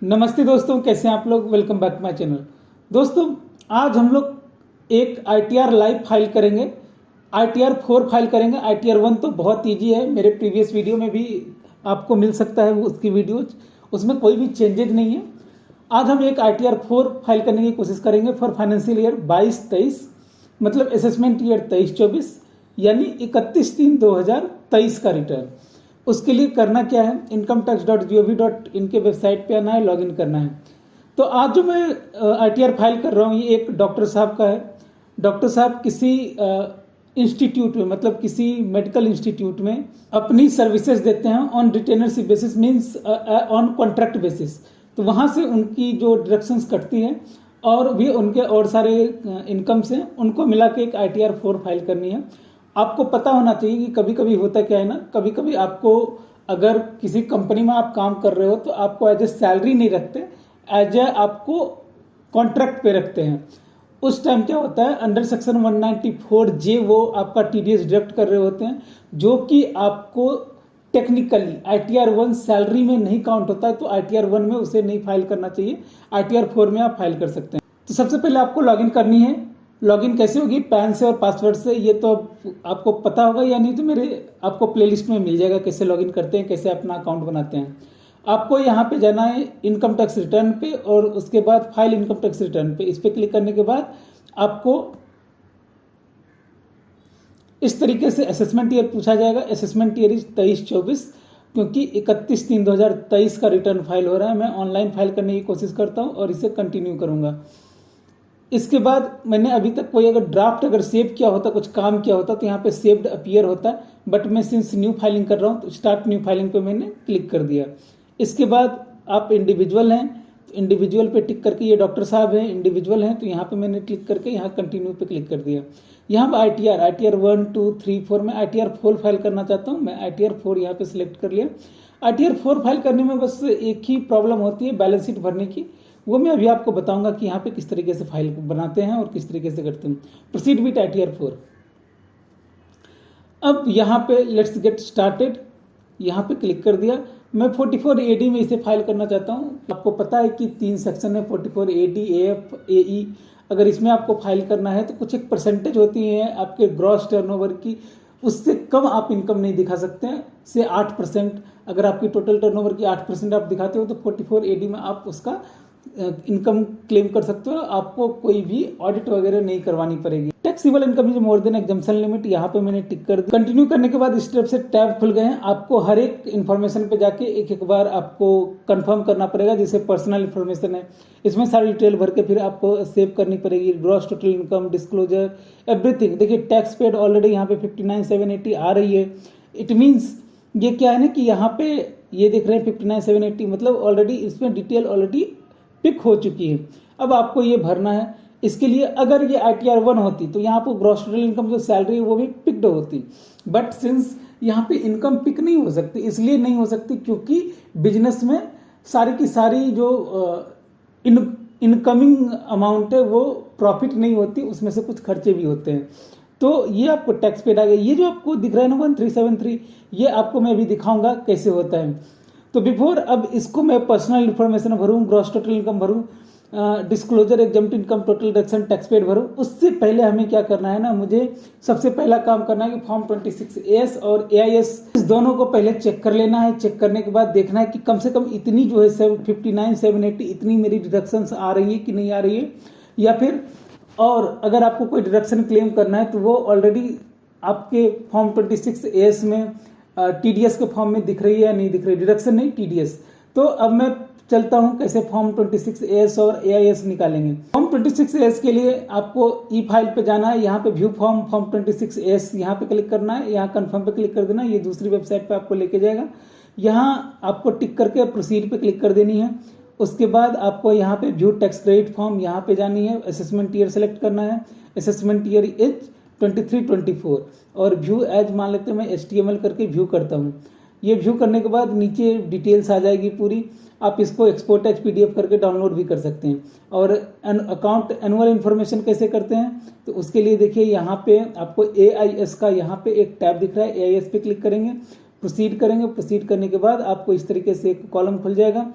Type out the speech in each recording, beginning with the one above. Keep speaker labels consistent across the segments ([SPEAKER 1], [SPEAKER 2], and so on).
[SPEAKER 1] नमस्ते दोस्तों, कैसे हैं आप लोग। Welcome back my channel. दोस्तों, आज हम लोग एक ITR लाइव फाइल करेंगे, ITR 4 फाइल करेंगे। ITR 1 तो बहुत ईजी है, मेरे प्रीवियस वीडियो में भी आपको मिल सकता है उसकी वीडियोज, उसमें कोई भी चेंजेज नहीं है। आज हम एक ITR 4 फाइल करने की कोशिश करेंगे फॉर फाइनेंशियल ईयर 22-23, मतलब असेसमेंट ईयर 23-24, यानी 31/3/2023 का रिटर्न। उसके लिए करना क्या है, incometax.gov.in के वेबसाइट पे आना है, लॉगिन करना है। तो आज जो मैं ITR फाइल कर रहा हूँ ये एक डॉक्टर साहब का है। डॉक्टर साहब किसी इंस्टीट्यूट में, मतलब किसी मेडिकल इंस्टीट्यूट में अपनी सर्विसेज देते हैं on रिटेनरशिप basis, means on contract basis. तो वहाँ से उनकी जो डिडक्शंस कटती हैं और भी उनके और सारे इनकम्स हैं, उनको मिला के एक ITR 4 फाइल करनी है। आपको पता होना चाहिए कि कभी कभी होता क्या है ना, कभी कभी आपको अगर किसी कंपनी में आप काम कर रहे हो तो आपको एज ए सैलरी नहीं रखते, एज ए आपको कॉन्ट्रैक्ट पे रखते हैं। उस टाइम क्या होता है, अंडर सेक्शन 194J वो आपका TDS डिडक्ट कर रहे होते हैं, जो कि आपको टेक्निकली ITR 1 सैलरी में नहीं काउंट होता है। तो ITR 1 में उसे नहीं फाइल करना चाहिए, ITR 4 में आप फाइल कर सकते हैं। तो सबसे पहले आपको लॉगिन करनी है। लॉगिन कैसे होगी, पैन से और पासवर्ड से। ये तो आपको पता होगा या नहीं तो मेरे आपको प्लेलिस्ट में मिल जाएगा कैसे लॉगिन करते हैं, कैसे अपना अकाउंट बनाते हैं। आपको यहाँ पे जाना है इनकम टैक्स रिटर्न पे और उसके बाद फाइल इनकम टैक्स रिटर्न पे। इस पर क्लिक करने के बाद आपको इस तरीके से असेसमेंट ईयर पूछा जाएगा। असेसमेंट ईयर 23-24, क्योंकि 31/3/2023 का रिटर्न फाइल हो रहा है। मैं ऑनलाइन फाइल करने की कोशिश करता हूँ और इसे कंटिन्यू करूँगा। इसके बाद मैंने अभी तक कोई अगर ड्राफ्ट अगर सेव किया होता, कुछ काम किया होता, तो यहाँ पे सेव्ड अपीयर होता, बट मैं सिंस न्यू फाइलिंग कर रहा हूँ तो स्टार्ट न्यू फाइलिंग पे मैंने क्लिक कर दिया। इसके बाद आप इंडिविजुअल हैं तो इंडिविजुअल पे टिक करके, ये डॉक्टर साहब हैं इंडिविजुअल हैं तो यहाँ पे मैंने क्लिक करके यहाँ कंटिन्यू पे क्लिक कर दिया। यहाँ पर ITR 1, 2, 3, 4 में ITR 4 फाइल करना चाहता हूँ। मैं ITR 4 यहाँ पे सिलेक्ट कर लिया। ITR 4 फाइल करने में बस एक ही प्रॉब्लम होती है, बैलेंस शीट भरने की। वो मैं अभी आपको बताऊंगा कि यहाँ पे किस तरीके से फाइल बनाते हैं और किस तरीके से करते हैं। Proceed with ITR 4। अब यहाँ पे लेट्स गेट स्टार्टेड, यहाँ पे क्लिक कर दिया। मैं 44 AD में इसे फाइल करना चाहता हूँ। आपको पता है कि 3 सेक्शन है, 44 AD, AF, AE। अगर इसमें आपको फाइल करना है तो कुछ एक परसेंटेज होती है आपके ग्रॉस टर्नओवर की, उससे कम आप इनकम नहीं दिखा सकते हैं, से 8%। अगर आपकी टोटल टर्नओवर की 8% आप दिखाते हो तो 44 AD में आप उसका इनकम क्लेम कर सकते हो। आपको कोई भी ऑडिट वगैरह नहीं करवानी पड़ेगी। Taxable income is more than exemption limit, यहाँ पे मैंने टिक कर दिया। कंटिन्यू करने के बाद इस तरफ से टैब खुल गए हैं। आपको हर एक इन्फॉर्मेशन पे जाके एक एक बार आपको कंफर्म करना पड़ेगा। जैसे पर्सनल इन्फॉर्मेशन है, इसमें सारी डिटेल भर के फिर आपको सेव करनी पड़ेगी। Gross total income, disclosure, everything. देखिए टैक्स पेड ऑलरेडी यहाँ पे 59,780 आ रही है। इट मीन्स ये क्या है ना कि यहाँ पे ये देख रहे हैं 59,780, मतलब ऑलरेडी इसमें डिटेल ऑलरेडी पिक हो चुकी है। अब आपको ये भरना है। इसके लिए अगर ये ITR 1 होती तो यहाँ पर ग्रॉस टोटल इनकम जो सैलरी है वो भी पिक्ड होती, बट सिंस यहाँ पे इनकम पिक नहीं हो सकती, इसलिए नहीं हो सकती क्योंकि बिजनेस में सारी की सारी जो इनकमिंग अमाउंट है वो प्रॉफिट नहीं होती, उसमें से कुछ खर्चे भी होते हैं। तो ये आपको टैक्स पेड आ गया। ये जो आपको दिख रहा है ना 1373, ये आपको मैं अभी दिखाऊंगा कैसे होता है। तो बिफोर अब इसको मैं पर्सनल इन्फॉर्मेशन भरूँ, ग्रॉस टोटल इनकम भरूँ, disclosure, exempt income, total deduction, tax paid भरूँ, उससे पहले हमें क्या करना है ना, मुझे सबसे पहला काम करना है कि फॉर्म 26AS और AIS इस दोनों को पहले चेक कर लेना है। चेक करने के बाद देखना है कि कम से कम इतनी जो है 59,780 इतनी मेरी डिडक्शंस आ रही है कि नहीं आ रही है, या फिर और अगर आपको कोई डिडक्शन क्लेम करना है तो वो ऑलरेडी आपके फॉर्म 26AS में TDS के फॉर्म में दिख रही है या नहीं दिख रही, डिडक्शन नहीं TDS। तो अब मैं चलता हूं कैसे फॉर्म 26AS और AIS निकालेंगे। फॉर्म 26AS के लिए आपको ई फाइल पे जाना है, यहाँ पे व्यू फॉर्म 26AS यहाँ पे क्लिक करना है, यहाँ कन्फर्म पे क्लिक कर देना। ये दूसरी वेबसाइट पे आपको लेके जाएगा। यहाँ आपको टिक करके प्रोसीड पे क्लिक कर देनी है। उसके बाद आपको यहाँ पे व्यू टैक्स क्रेडिट फॉर्म यहाँ पे जानी है, असेसमेंट ईयर सेलेक्ट करना है। असेसमेंट ईयर इज 23-24 और व्यू एज मान लेते हैं मैं HTML करके व्यू करता हूँ। ये व्यू करने के बाद नीचे डिटेल्स आ जाएगी पूरी। आप इसको एक्सपोर्ट एज PDF करके डाउनलोड भी कर सकते हैं। और अकाउंट एनुअल इन्फॉर्मेशन कैसे करते हैं तो उसके लिए देखिए यहाँ पे आपको AIS का यहाँ पे एक टैब दिख रहा है, AIS पे क्लिक करेंगे प्रोसीड करेंगे। प्रोसीड करने के बाद आपको इस तरीके से एक कॉलम खुल जाएगा।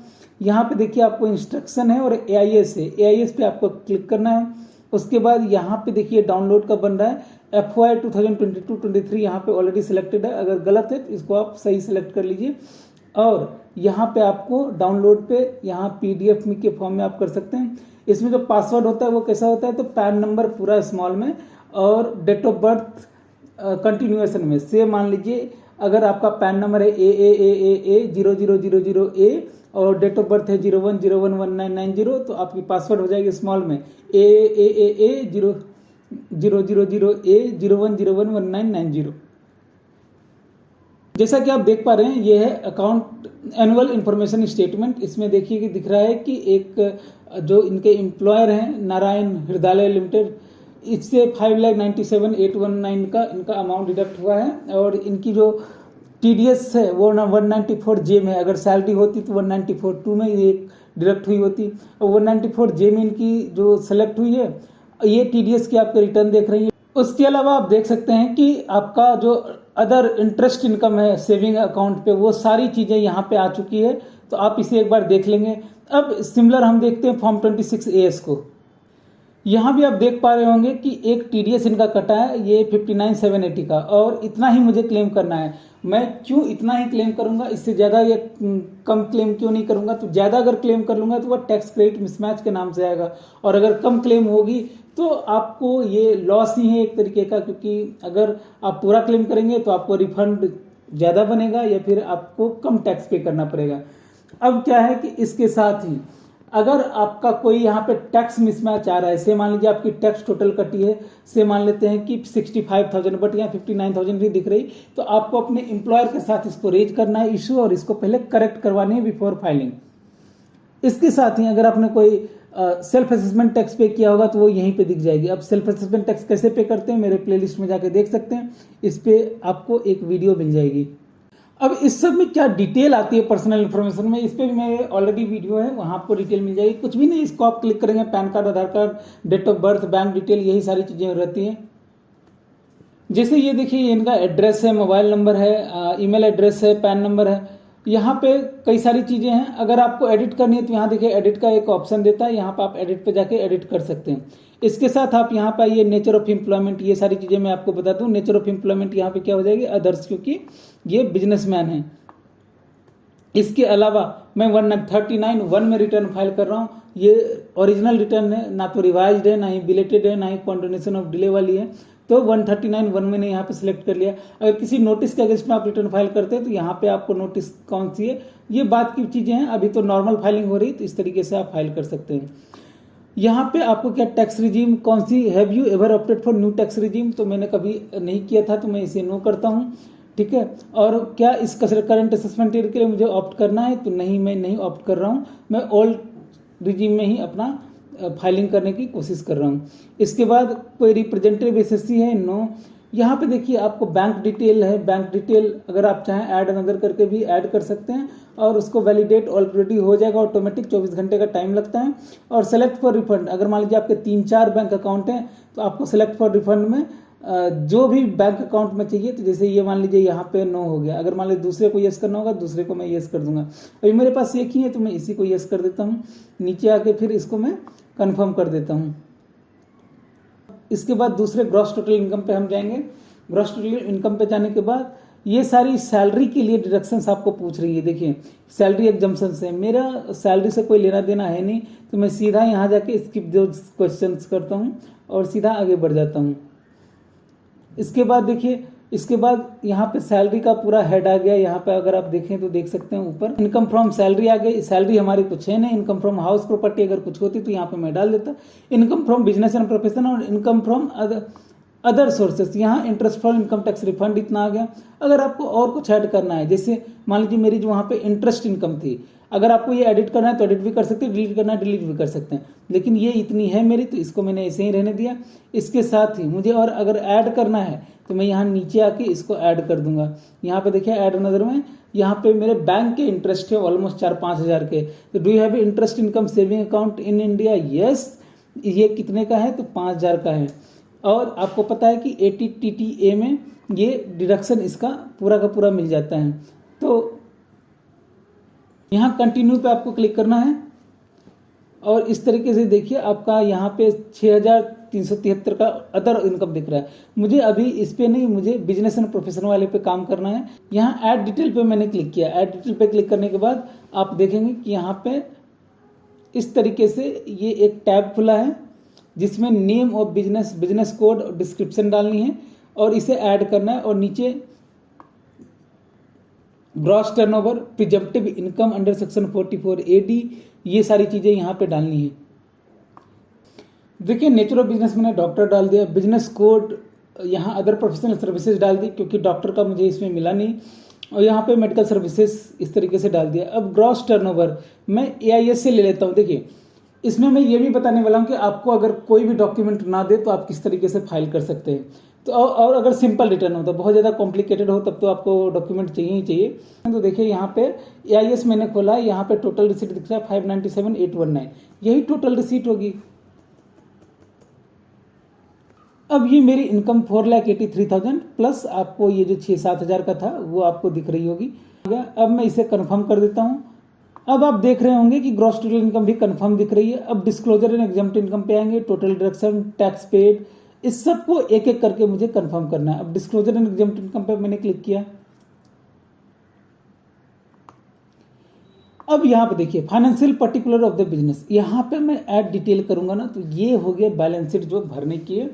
[SPEAKER 1] यहाँ पे देखिए आपको इंस्ट्रक्शन है और AIS है, AIS पे आपको क्लिक करना है। उसके बाद यहाँ पे देखिए डाउनलोड का बन रहा है FY 2022-23 यहाँ पे ऑलरेडी सिलेक्टेड है। अगर गलत है तो इसको आप सही सेलेक्ट कर लीजिए। और यहाँ पे आपको डाउनलोड पे यहाँ PDF में के फॉर्म में आप कर सकते हैं। इसमें जो पासवर्ड होता है वो कैसा होता है, तो पैन नंबर पूरा स्मॉल में और डेट ऑफ बर्थ कंटिन्यूएशन में। से मान लीजिए अगर आपका पैन नंबर है AA0000A और डेट ऑफ बर्थ है 01/01/1990, तो आपकी पासवर्ड हो जाएगी स्मॉल में AA0000A01/01/1990। जैसा कि आप देख पा रहे हैं ये है अकाउंट एनुअल इंफॉर्मेशन स्टेटमेंट। इसमें देखिए कि दिख रहा है कि एक जो इनके एम्प्लॉयर हैं नारायण हृदयालय लिमिटेड, इससे 5,97,819 का इनका अमाउंट डिडक्ट हुआ है। और इनकी जो TDS है वो 194J में, अगर सैलरी होती तो 194(2) में ये डिडक्ट हुई होती, और 194J में इनकी जो सेलेक्ट हुई है ये TDS की आपके रिटर्न देख रही है। उसके अलावा आप देख सकते हैं कि आपका जो अदर इंटरेस्ट इनकम है सेविंग अकाउंट पे, वो सारी चीज़ें यहाँ पे आ चुकी है, तो आप इसे एक बार देख लेंगे। अब सिमिलर हम देखते हैं फॉर्म 26AS को। यहाँ भी आप देख पा रहे होंगे कि एक TDS इनका कटा है, ये 59,780 का, और इतना ही मुझे क्लेम करना है। मैं क्यों इतना ही क्लेम करूंगा, इससे ज़्यादा या कम क्लेम क्यों नहीं करूंगा? तो ज़्यादा अगर क्लेम कर लूँगा तो वह टैक्स क्रेडिट मिसमैच के नाम से आएगा, और अगर कम क्लेम होगी तो आपको ये लॉस ही है एक तरीके का, क्योंकि अगर आप पूरा क्लेम करेंगे तो आपको रिफंड ज़्यादा बनेगा या फिर आपको कम टैक्स पे करना पड़ेगा। अब क्या है कि इसके साथ ही अगर आपका कोई यहाँ पे टैक्स मिसमैच आ रहा है, से मान लीजिए आपकी टैक्स टोटल कटी है, से मान लेते हैं कि 65,000 बट यहाँ 59,000 भी दिख रही, तो आपको अपने एम्प्लॉयर के साथ इसको रेज करना है इशू, और इसको पहले करेक्ट करवानी है बिफोर फाइलिंग। इसके साथ ही अगर आपने कोई सेल्फ असेसमेंट टैक्स पे किया होगा तो वो यहीं पे दिख जाएगी। अब सेल्फ असेसमेंट टैक्स कैसे पे करते हैं मेरे प्लेलिस्ट में जाके देख सकते हैं, इस पे आपको एक वीडियो मिल जाएगी। अब इस सब में क्या डिटेल आती है पर्सनल इन्फॉर्मेशन में, इस पे भी मेरे ऑलरेडी वीडियो है, वहाँ आपको डिटेल मिल जाएगी। कुछ भी नहीं, इसको आप क्लिक करेंगे, PAN card, Aadhaar card, date of birth, bank detail, यही सारी चीज़ें रहती हैं। जैसे ये देखिए इनका एड्रेस है, मोबाइल नंबर है, ईमेल एड्रेस है, पैन नंबर है, यहाँ पे कई सारी चीज़ें हैं। अगर आपको एडिट करनी है तो यहाँ देखिए एडिट का एक ऑप्शन देता है, यहाँ पे आप एडिट पे जाके एडिट कर सकते हैं। इसके साथ आप यहाँ पे ये नेचर ऑफ एम्प्लॉयमेंट, ये सारी चीज़ें मैं आपको बता दूँ। नेचर ऑफ एम्प्लॉयमेंट यहाँ पे क्या हो जाएगी, अदर्स, क्योंकि ये बिजनेसमैन है। इसके अलावा मैं 139(1) में रिटर्न फाइल कर रहा हूँ, ये ओरिजिनल रिटर्न है, ना तो रिवाइज्ड है, ना ही बिलेटेड है, ना ही कॉन्डोनेशन ऑफ डिले वाली है, तो 139(1) मैंने यहाँ पे सिलेक्ट कर लिया। अगर किसी नोटिस के अगेंस्ट में आप रिटर्न फाइल करते हैं तो यहाँ पे आपको नोटिस कौन सी है, ये बात की चीज़ें हैं। अभी तो नॉर्मल फाइलिंग हो रही, तो इस तरीके से आप फाइल कर सकते हैं। यहाँ पे आपको क्या टैक्स रिजीम कौन सी, have you ever opted for new tax regime, तो मैंने कभी नहीं किया था तो मैं इसे नो करता हूँ, ठीक है। और क्या इस करंट असेसमेंट ईयर के लिए मुझे ऑप्ट करना है, तो नहीं, मैं नहीं ऑप्ट कर रहा हूँ, मैं ओल्ड रिजीम में ही अपना फाइलिंग करने की कोशिश कर रहा हूँ। इसके बाद कोई रिप्रेजेंटेटिव एसएससी है, नो। यहाँ पे देखिए आपको बैंक डिटेल है, बैंक डिटेल अगर आप चाहें ऐड अनदर करके भी ऐड कर सकते हैं, और उसको वैलिडेट ऑलरेडी हो जाएगा ऑटोमेटिक, 24 घंटे का टाइम लगता है। और सेलेक्ट फॉर रिफंड, अगर मान लीजिए आपके 3-4 बैंक अकाउंट हैं तो आपको सेलेक्ट फॉर रिफंड में जो भी बैंक अकाउंट में चाहिए, तो जैसे ये मान लीजिए यहाँ पे नो हो गया, अगर मान लीजिए दूसरे को यस करना होगा, दूसरे को मैं यस कर दूंगा। अभी मेरे पास एक ही है तो मैं इसी को यस कर देता हूँ, नीचे आके फिर इसको मैं कंफर्म कर देता हूँ। इसके बाद दूसरे ग्रॉस टोटल इनकम पे हम जाएंगे। ग्रॉस टोटल इनकम पे जाने के बाद ये सारी सैलरी के लिए डिडक्शंस आपको पूछ रही है। देखिए सैलरी एग्जम्पशन है, मेरा सैलरी से कोई लेना देना है नहीं, तो मैं सीधा यहाँ जाके स्किप जो क्वेश्चंस करता हूँ और सीधा आगे बढ़ जाता हूँ। इसके बाद देखिए, इसके बाद यहाँ पे सैलरी का पूरा हेड आ गया। यहाँ पे अगर आप देखें तो देख सकते हैं ऊपर इनकम फ्रॉम सैलरी आ गई। सैलरी हमारी कुछ है नहीं, इनकम फ्रॉम हाउस प्रॉपर्टी अगर कुछ होती तो यहाँ पे मैं डाल देता। Income from business and profession और इनकम फ्रॉम अदर सोर्सेस, यहाँ interest for income tax refund इतना आ गया। अगर आपको और कुछ ऐड करना है, जैसे मान लीजिए मेरी जो वहाँ पे इंटरेस्ट इनकम थी, अगर आपको ये एडिट करना है तो एडिट भी कर सकते हैं, डिलीट करना है डिलीट भी कर सकते हैं, लेकिन ये इतनी है मेरी तो इसको मैंने ऐसे ही रहने दिया। इसके साथ ही मुझे और अगर ऐड करना है तो मैं यहाँ नीचे आके इसको ऐड कर दूंगा। यहाँ पे देखिए ऐड नजर में, यहाँ पे मेरे बैंक के इंटरेस्ट है ऑलमोस्ट 4-5 हज़ार के। तो do you have interest income saving account in India, yes. ये कितने का है तो 5,000 का है। और आपको पता है कि ATTTA में ये डिडक्शन इसका पूरा का पूरा मिल जाता है। तो यहाँ कंटिन्यू पे आपको क्लिक करना है और इस तरीके से देखिए आपका यहाँ पे 6373 का अदर इनकम दिख रहा है। मुझे अभी इस पे नहीं, मुझे बिजनेस एंड प्रोफेशन वाले पे काम करना है। यहाँ ऐड डिटेल पे मैंने क्लिक किया। ऐड डिटेल पे क्लिक करने के बाद आप देखेंगे कि यहाँ पे इस तरीके से ये एक टैब खुला है जिसमें name of business, business code और डिस्क्रिप्शन डालनी है और इसे ऐड करना है। और नीचे gross turnover, presumptive income under section 44AD, ये सारी चीज़ें यहाँ पे डालनी है। देखिए नेचर ऑफ बिजनेस मैंने डॉक्टर डाल दिया, बिजनेस कोड यहाँ अदर प्रोफेशनल सर्विसेज डाल दी क्योंकि डॉक्टर का मुझे इसमें मिला नहीं, और यहाँ पे मेडिकल सर्विसेज इस तरीके से डाल दिया। अब ग्रॉस टर्नओवर मैं AIS से ले लेता हूँ। देखिए इसमें मैं ये भी बताने वाला हूँ कि आपको अगर कोई भी डॉक्यूमेंट ना दे तो आप किस तरीके से फाइल कर सकते हैं। तो और अगर सिंपल रिटर्न हो तो, बहुत ज़्यादा कॉम्प्लिकेटेड हो तब तो आपको डॉक्यूमेंट चाहिए ही चाहिए। तो देखिए यहाँ पे AIS मैंने खोला है, यहाँ पे टोटल रिसीट दिख रहा है 597,819, यही टोटल रिसीट होगी। अब ये मेरी इनकम 4,83,000 प्लस आपको ये जो 6-7 हज़ार का था वो आपको दिख रही होगी। अब मैं इसे कन्फर्म कर देता हूँ। अब आप देख रहे होंगे कि ग्रॉस टोटल इनकम भी कंफर्म दिख रही है। अब डिस्क्लोजर एंड एग्जाम्प्ट इनकम पे आएंगे, टोटल डिडक्शन, टैक्स पेड, इस सब को एक एक करके मुझे कंफर्म करना है। अब डिस्क्लोजर एंड एग्जाम्प्ट इनकम पे मैंने क्लिक किया। अब यहाँ पे देखिए financial particular of the business, यहाँ पे मैं ऐड डिटेल करूंगा ना, तो ये हो गया बैलेंस शीट जो भरने की है,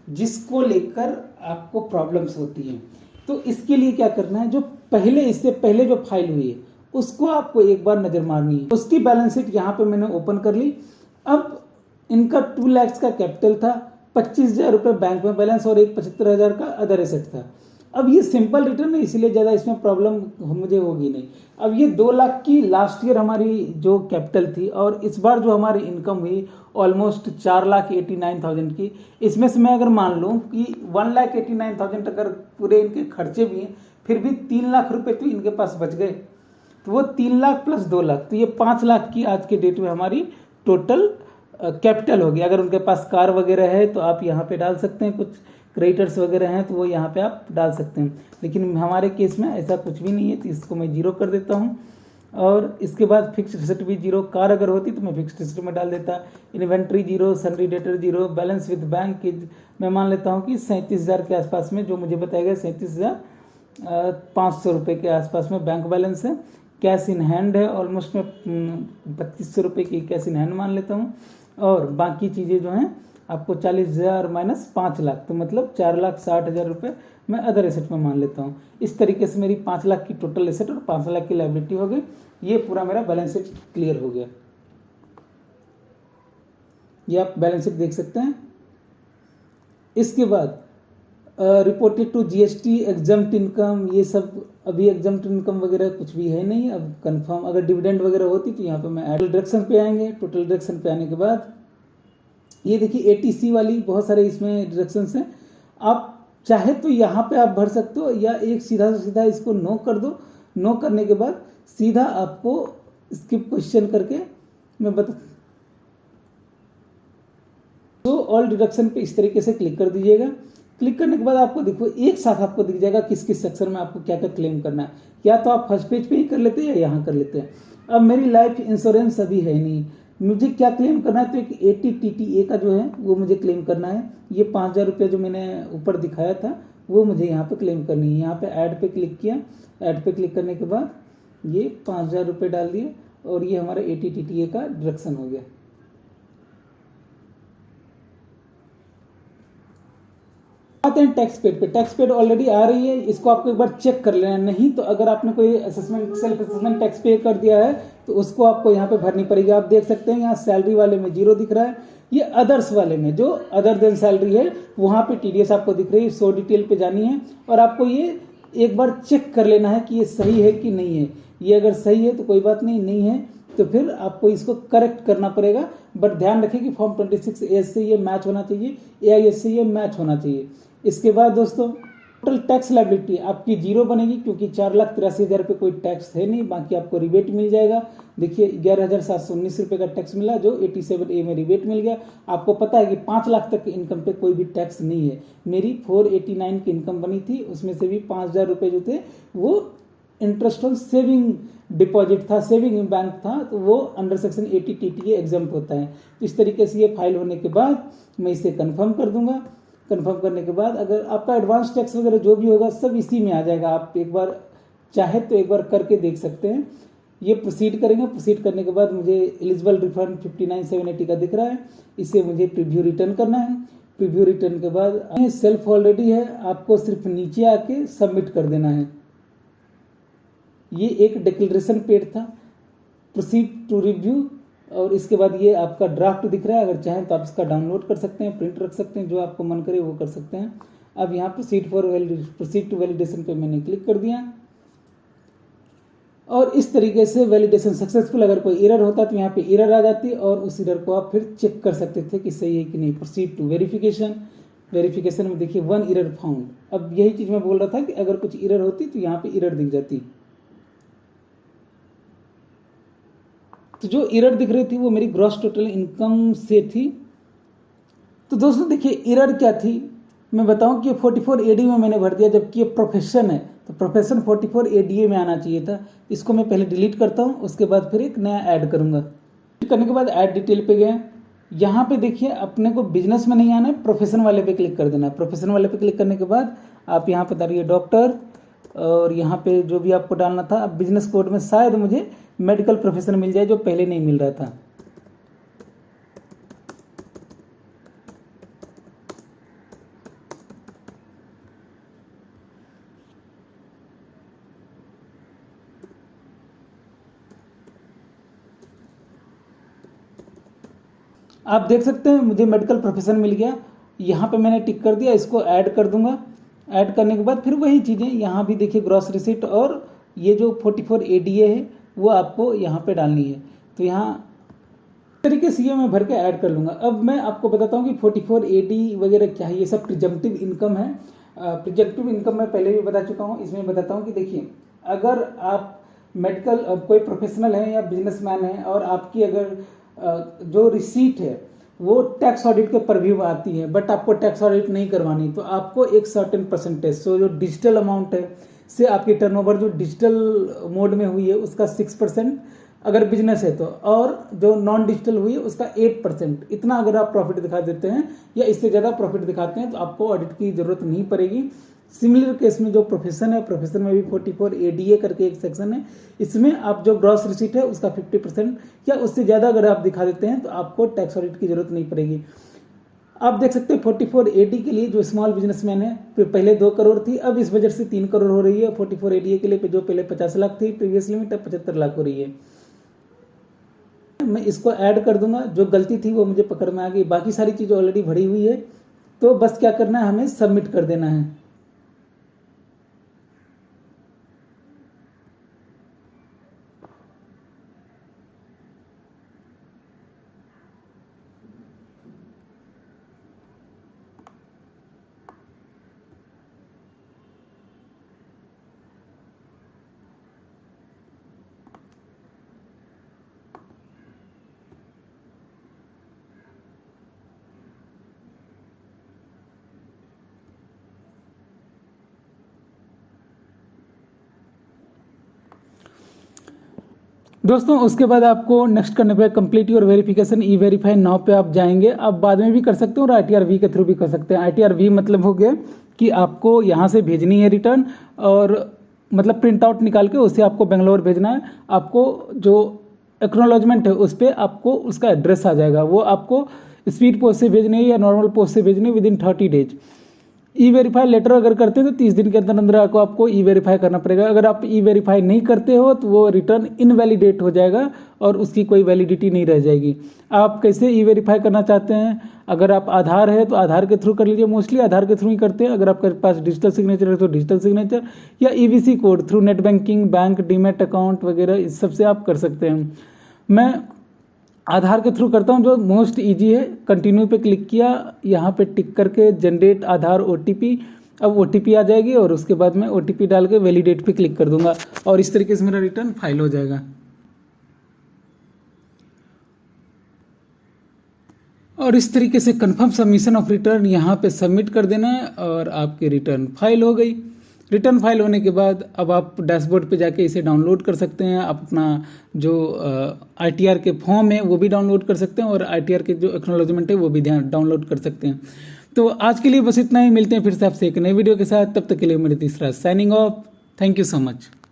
[SPEAKER 1] जिसको लेकर आपको प्रॉब्लम्स होती हैं। तो इसके लिए क्या करना है, जो पहले इससे पहले जो फाइल हुई है उसको आपको एक बार नजर मारनी है। उसकी बैलेंस शीट यहाँ पे मैंने ओपन कर ली। अब इनका 2 लाख का कैपिटल था, 25,000 रुपये बैंक में बैलेंस और एक 75,000 का अदर एसेट था। अब ये सिंपल रिटर्न है इसलिए ज़्यादा इसमें प्रॉब्लम मुझे होगी नहीं। अब ये 2 लाख की लास्ट ईयर हमारी जो कैपिटल थी और इस बार जो हमारी इनकम हुई ऑलमोस्ट 4,89,000 की, इसमें से मैं अगर मान लूँ कि 1,89,000 अगर पूरे इनके खर्चे भी हैं, फिर भी 3 लाख रुपये तो इनके पास बच गए। तो वो 3 लाख प्लस 2 लाख, तो ये 5 लाख की आज के डेट में हमारी टोटल कैपिटल होगी। अगर उनके पास कार वगैरह है तो आप यहाँ पे डाल सकते हैं, कुछ क्रेडिटर्स वगैरह हैं तो वो यहाँ पे आप डाल सकते हैं, लेकिन हमारे केस में ऐसा कुछ भी नहीं है, तो इसको मैं 0 कर देता हूँ। और इसके बाद फिक्स्ड एसेट भी 0, कार अगर होती तो मैं फिक्स्ड एसेट में डाल देता। Inventory 0, sundry debtor 0, balance with bank की मैं मान लेता हूँ कि 37,000 के आसपास में, जो मुझे बताया गया 37,500 रुपये के आसपास में बैंक बैलेंस है। कैश इन हैंड है ऑलमोस्ट, मैं 2,500 रुपये की कैश इन हैंड मान लेता हूँ। और बाकी चीज़ें जो हैं आपको 40,000 माइनस 5 लाख, तो मतलब 4,60,000 रुपये मैं अदर एसेट में मान लेता हूँ। इस तरीके से मेरी 5 लाख की टोटल एसेट और 5 लाख की लायबिलिटी हो गई। ये पूरा मेरा बैलेंस शीट क्लियर हो गया। ये आप बैलेंस शीट देख सकते हैं। इसके बाद reported to GST exempt income, ये सब अभी एग्जम्प्ट इनकम वगैरह कुछ भी है नहीं। अब कंफर्म अगर डिविडेंड वगैरह होती तो यहाँ पे मैं टोटल डिडक्शन पे आएंगे। टोटल डिडक्शन पे आने के बाद ये देखिए ATC वाली बहुत सारे इसमें डिडक्शंस हैं। आप चाहे तो यहाँ पे आप भर सकते हो या एक सीधा सीधा इसको नो कर दो। नो करने के बाद सीधा आपको स्किप क्वेश्चन करके मैं बता, तो ऑल डिडक्शन पे इस तरीके से क्लिक कर दीजिएगा। क्लिक करने के बाद आपको देखो एक साथ आपको दिख जाएगा किस किस सेक्शन में आपको क्या क्या क्लेम करना है। या तो आप फर्स्ट पेज पे ही कर लेते हैं या यहाँ कर लेते हैं। अब मेरी लाइफ इंश्योरेंस अभी है नहीं, मुझे क्या क्लेम करना है, तो एक ATTTA का जो है वो मुझे क्लेम करना है। ये 5,000 रुपये जो मैंने ऊपर दिखाया था वो मुझे यहाँ पे क्लेम करनी है। यहाँ पे ऐड पे क्लिक किया। ऐड पे क्लिक करने के बाद ये 5,000 रुपये डाल दिए और ये हमारा ATTTA का डिडक्शन हो गया। आते हैं टैक्स पेड पे। टैक्स पेड ऑलरेडी आ रही है, इसको आपको एक बार चेक कर लेना। नहीं तो अगर आपने कोई असेसमेंट, सेल्फ असेसमेंट टैक्स पे कर दिया है तो उसको आपको यहाँ पे भरनी पड़ेगी। आप देख सकते हैं यहाँ सैलरी वाले में 0 दिख रहा है। ये अदर्स वाले में जो अदर देन सैलरी है वहाँ पे TDS आपको दिख रही है। 100 डिटेल पे जानी है और आपको ये एक बार चेक कर लेना है कि ये सही है कि नहीं है। ये अगर सही है तो कोई बात नहीं, नहीं है तो फिर आपको इसको करेक्ट करना पड़ेगा। बट ध्यान रखें कि फॉर्म 26A से ये मैच होना चाहिए, AIS से ये मैच होना चाहिए। इसके बाद दोस्तों टोटल टैक्स लायबिलिटी आपकी जीरो बनेगी, क्योंकि 4,83,000 रुपये कोई टैक्स है नहीं, बाकी आपको रिबेट मिल जाएगा। देखिए 11,719 रुपये का टैक्स मिला, जो 87A में रिबेट मिल गया। आपको पता है कि 5 लाख तक की इनकम पे कोई भी टैक्स नहीं है। मेरी 489 की इनकम बनी थी, उसमें से भी 5,000 रुपये जो थे वो इंटरेस्ट ऑन सेविंग डिपॉजिट था, सेविंग इन बैंक था, तो वो अंडर सेक्शन 80 TTA एग्जाम्प्ट होता है। तो इस तरीके से ये फाइल होने के बाद मैं इसे कंफर्म कर दूंगा। कंफर्म करने के बाद अगर आपका एडवांस टैक्स वगैरह जो भी होगा सब इसी में आ जाएगा। आप एक बार चाहे तो एक बार करके देख सकते हैं। ये प्रोसीड करेंगे, प्रोसीड करने के बाद मुझे एलिजिबल रिफंड 59,780 का दिख रहा है, इसे मुझे प्रीव्यू रिटर्न करना है। प्रीव्यू रिटर्न के बाद सेल्फ ऑलरेडी है, आपको सिर्फ नीचे आके सबमिट कर देना है। ये एक डिक्लेरेशन पेड था, प्रोसीड टू रिव्यू, और इसके बाद ये आपका ड्राफ्ट दिख रहा है। अगर चाहें तो आप इसका डाउनलोड कर सकते हैं, प्रिंट रख सकते हैं, जो आपको मन करे वो कर सकते हैं। अब यहाँ प्रोसीड टू वैलिडेशन पे मैंने क्लिक कर दिया, और इस तरीके से वैलिडेशन सक्सेसफुल। अगर कोई एरर होता तो यहाँ पे एरर आ जाती, और उस एरर को आप फिर चेक कर सकते थे कि सही है कि नहीं। प्रोसीड टू वेरिफिकेशन, वेरिफिकेशन में देखिए 1 एरर फाउंड। अब यही चीज़ मैं बोल रहा था कि अगर कुछ एरर होती तो यहाँ पे एरर दिख जाती। तो जो एरर दिख रही थी वो मेरी ग्रॉस टोटल इनकम से थी। तो दोस्तों देखिए एरर क्या थी, मैं बताऊं कि 44AD में मैंने भर दिया, जबकि ये प्रोफेशन है, तो प्रोफेशन 44ADA में आना चाहिए था। इसको मैं पहले डिलीट करता हूं, उसके बाद फिर एक नया ऐड करूंगा। करने के बाद ऐड डिटेल पे गए, यहाँ पे देखिए अपने को बिजनेस में नहीं आना है, प्रोफेशन वाले पे क्लिक कर देना है। प्रोफेशन वाले पे क्लिक करने के बाद आप यहाँ पे डालिए डॉक्टर, और यहाँ पे जो भी आपको डालना था। अब बिजनेस कोड में शायद मुझे मेडिकल प्रोफेशन मिल जाए, जो पहले नहीं मिल रहा था। आप देख सकते हैं मुझे मेडिकल प्रोफेशन मिल गया, यहाँ पे मैंने टिक कर दिया। इसको ऐड कर दूंगा। ऐड करने के बाद फिर वही चीज़ें यहाँ भी देखिए ग्रॉस रिसीट, और ये जो 44ADA है वो आपको यहाँ पे डालनी है। तो यहाँ तरीके से ये मैं भर के ऐड कर लूँगा। अब मैं आपको बताता हूँ कि 44AD वगैरह क्या है। ये सब प्रिजम्पटिव इनकम है। प्रिजम्पटिव इनकम मैं पहले भी बता चुका हूँ, इसमें बताता हूँ कि देखिए अगर आप मेडिकल कोई प्रोफेशनल है या बिजनेसमैन है, और आपकी अगर जो रिसीट है वो टैक्स ऑडिट के परव्यू में आती है, बट आपको टैक्स ऑडिट नहीं करवानी, तो आपको एक सर्टेन परसेंटेज, सो जो डिजिटल अमाउंट है से आपकी टर्नओवर जो डिजिटल मोड में हुई है उसका 6% अगर बिजनेस है तो, और जो नॉन डिजिटल हुई है उसका 8%। इतना अगर आप प्रॉफिट दिखा देते हैं या इससे ज़्यादा प्रॉफिट दिखाते हैं तो आपको ऑडिट की ज़रूरत नहीं पड़ेगी। सिमिलर केस में जो प्रोफेशन है, प्रोफेशन में भी 44ADA करके एक सेक्शन है, इसमें आप जो ग्रॉस रिसीट है उसका 50% या उससे ज़्यादा अगर आप दिखा देते हैं तो आपको टैक्स ऑडिट की ज़रूरत नहीं पड़ेगी। आप देख सकते हैं 44AD के लिए जो स्मॉल बिजनेसमैन है पहले 2 करोड़ थी, अब इस बजट से 3 करोड़ हो रही है। 44ADA के लिए जो पहले 50 लाख थी प्रीवियस लिमिट, अब 75 लाख हो रही है। मैं इसको ऐड कर दूंगा, जो गलती थी वो मुझे पकड़ में आ गई, बाकी सारी चीज़ें ऑलरेडी भरी हुई है। तो बस क्या करना है, हमें सबमिट कर देना है। दोस्तों उसके बाद आपको नेक्स्ट करने पे complete your verification E verify now पे आप जाएंगे। आप बाद में भी कर सकते हो और ITR-V के थ्रू भी कर सकते हैं। ITR-V मतलब हो गया कि आपको यहाँ से भेजनी है रिटर्न, और मतलब प्रिंट आउट निकाल के उसे आपको बेंगलोर भेजना है। आपको जो एक्नॉलेजमेंट है उस पर आपको उसका एड्रेस आ जाएगा, वो आपको स्पीड पोस्ट से भेजनी है या नॉर्मल पोस्ट से भेजनी है विदिन 30 डेज। ई वेरीफाई लेटर अगर करते हैं तो 30 दिन के अंदर अंदर आपको ई वेरीफाई करना पड़ेगा। अगर आप ई वेरीफाई नहीं करते हो तो वो रिटर्न इनवैलिडेट हो जाएगा और उसकी कोई वैलिडिटी नहीं रह जाएगी। आप कैसे ई वेरीफाई करना चाहते हैं, अगर आप आधार है तो आधार के थ्रू कर लीजिए, मोस्टली आधार के थ्रू ही करते हैं। अगर आपके पास डिजिटल सिग्नेचर है तो डिजिटल सिग्नेचर, या EVC code through net banking, bank, demat account वगैरह इस सब से आप कर सकते हैं। मैं आधार के थ्रू करता हूं, जो मोस्ट इजी है। कंटिन्यू पे क्लिक किया, यहाँ पे टिक करके जनरेट आधार OTP, अब OTP आ जाएगी और उसके बाद मैं OTP डाल के वैलिडेट पे क्लिक कर दूंगा और इस तरीके से मेरा रिटर्न फाइल हो जाएगा। और इस तरीके से कंफर्म सबमिशन ऑफ रिटर्न यहाँ पे सबमिट कर देना है और आपकी रिटर्न फाइल हो गई। रिटर्न फाइल होने के बाद अब आप डैशबोर्ड पे जाके इसे डाउनलोड कर सकते हैं। आप अपना जो ITR के फॉर्म है वो भी डाउनलोड कर सकते हैं और ITR के जो एक्नॉलेजमेंट है वो भी डाउनलोड कर सकते हैं। तो आज के लिए बस इतना ही, मिलते हैं फिर से आपसे एक नई वीडियो के साथ। तब तक के लिए मेरे तीसरा signing off. Thank you so much.